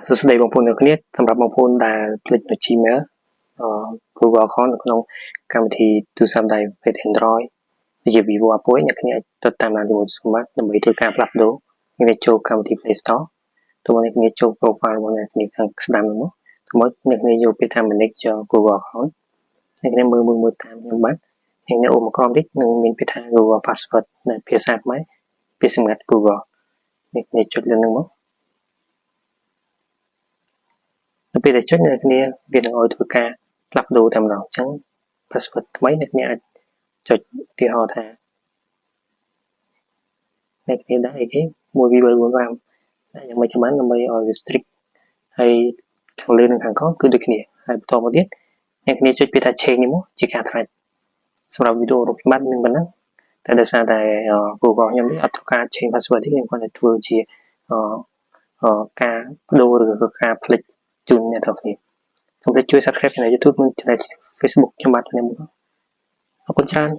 សួស្តីបងប្អូនទាំងគ្នាសម្រាប់បងប្អូនដែលភ្លេចនៅ Gmail Google account នៅក្នុងកម្មវិធីទូរស័ព្ទដៃប្រភេទ Android ជា Vivo Apple អ្នកគ្នាអាចទៅតាមដានជាមួយសម្បត្តិដើម្បីធ្វើការផ្លាស់ប្ដូរអ្នកចូលកម្មវិធី Play Store ទោះអ្នកគ្នាចូល profile របស់អ្នកគ្នាខាងស្ដាំនោះមកអ្នកគ្នាយកពាក្យថា manage Google account អ្នកគ្នាមើលតាមខ្ញុំបាទអ្នកគ្នាអូមកក្រោមតិចនឹងមានពាក្យថា Google password នៅភាសាខ្មែរពាក្យសម្ងាត់ Google អ្នកគ្នាចុចលើនឹងមកនៅពេលដែលចុចអ្នកគ្នាវានឹងឲ្យធ្វើការផ្លាស់ប្ដូរតែម្ដងអញ្ចឹង password ថ្មីអ្នកគ្នាអាចចុចឧទាហរណ៍ថាអ្នកគ្នាដាក់អីគេ12445ដាក់យ៉ាងម៉េចក៏បានដើម្បីឲ្យវា strict ហើយខាងលើនិងខាងក្រោមគឺដូចគ្នាហើយបន្តមកទៀតអ្នកគ្នាចុចពាក្យថា change នេះមកជាការថ្លែងសម្រាប់វីដេអូរូបប័ណ្ណនឹងប៉ុណ្ណឹងតែដោយសារតែ Google ខ្ញុំនេះអត់ត្រូវការ change password ទេខ្ញុំគាត់តែធ្វើជាការបដូរឬក៏ការផ្លេចជូនអ្នកទាំងគ្នាសូមជួយ Subscribe នៅ YouTube និង Facebook ខ្ញុំបាទខ្ញុំអរគុណច្រើន